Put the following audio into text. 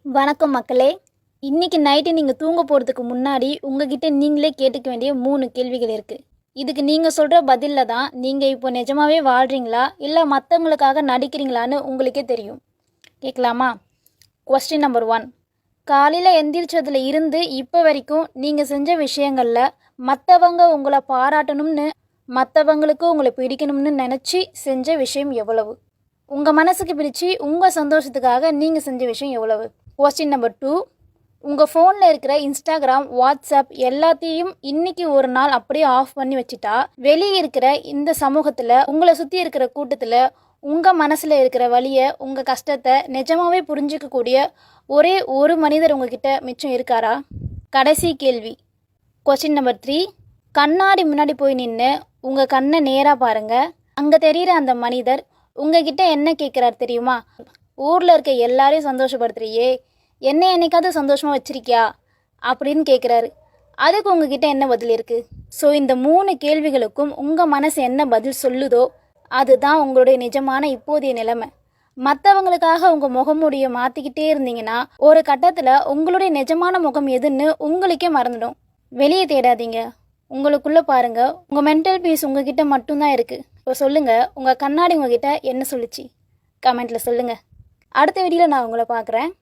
வணக்கம் மக்களே. இன்னைக்கு நைட்டு நீங்கள் தூங்க போகிறதுக்கு முன்னாடி உங்ககிட்ட நீங்களே கேட்டுக்க வேண்டிய 3 கேள்விகள் இருக்குது. இதுக்கு நீங்கள் சொல்கிற பதிலில் தான் நீங்கள் இப்போ நிஜமாவே வாழ்கிறீங்களா இல்லை மற்றவங்களுக்காக நடிக்கிறீங்களான்னு உங்களுக்கே தெரியும். கேட்கலாமா? Question number 1. காலையில் எந்திரிச்சதுல இருந்து இப்போ வரைக்கும் நீங்கள் செஞ்ச விஷயங்களில் மற்றவங்க உங்களை பாராட்டணும்னு மற்றவங்களுக்கு உங்களை பிடிக்கணும்னு நினச்சி செஞ்ச விஷயம் எவ்வளவு? உங்கள் மனசுக்கு பிடிச்சி உங்கள் சந்தோஷத்துக்காக நீங்கள் செஞ்ச விஷயம் எவ்வளவு? Question number 2. உங்கள் ஃபோனில் இருக்கிற இன்ஸ்டாகிராம், வாட்ஸ்அப் எல்லாத்தையும் இன்னைக்கு ஒரு நாள் அப்படியே ஆஃப் பண்ணி வச்சுட்டா வெளியே இருக்கிற இந்த சமூகத்தில் உங்களை சுற்றி இருக்கிற கூட்டத்தில் உங்கள் மனசில் இருக்கிற வலியை, உங்கள் கஷ்டத்தை நிஜமாவே புரிஞ்சிக்கக்கூடிய ஒரே ஒரு மனிதர் உங்ககிட்ட மிச்சம் இருக்காரா? கடைசி கேள்வி. Question number 3. கண்ணாடி முன்னாடி போய் நின்று உங்கள் கண்ணை நேராக பாருங்கள். அங்கே தெரிகிற அந்த மனிதர் உங்ககிட்ட என்ன கேட்குறாரு தெரியுமா? ஊரில் இருக்க எல்லாரையும் சந்தோஷப்படுத்துறியே, என்னை என்னைக்காவது சந்தோஷமாக வச்சிருக்கியா அப்படின்னு கேட்குறாரு. அதுக்கு உங்ககிட்ட என்ன பதில் இருக்குது? ஸோ இந்த 3 கேள்விகளுக்கும் உங்கள் மனசு என்ன பதில் சொல்லுதோ அதுதான் உங்களுடைய நிஜமான இப்போதைய நிலைமை. மற்றவங்களுக்காக உங்கள் முகமூடியை மாற்றிக்கிட்டே இருந்தீங்கன்னா ஒரு கட்டத்தில் உங்களுடைய நிஜமான முகம் எதுன்னு உங்களுக்கே மறந்துடும். வெளியே தேடாதீங்க, உங்களுக்குள்ளே பாருங்கள். உங்கள் மென்டல் பீஸ் உங்ககிட்ட மட்டும்தான் இருக்குது. இப்போ சொல்லுங்கள், உங்கள் கண்ணாடி உங்ககிட்ட என்ன சொல்லிச்சு? கமெண்ட்டில் சொல்லுங்கள். அடுத்த வீடியோவில் நான் உங்களை பார்க்குறேன்.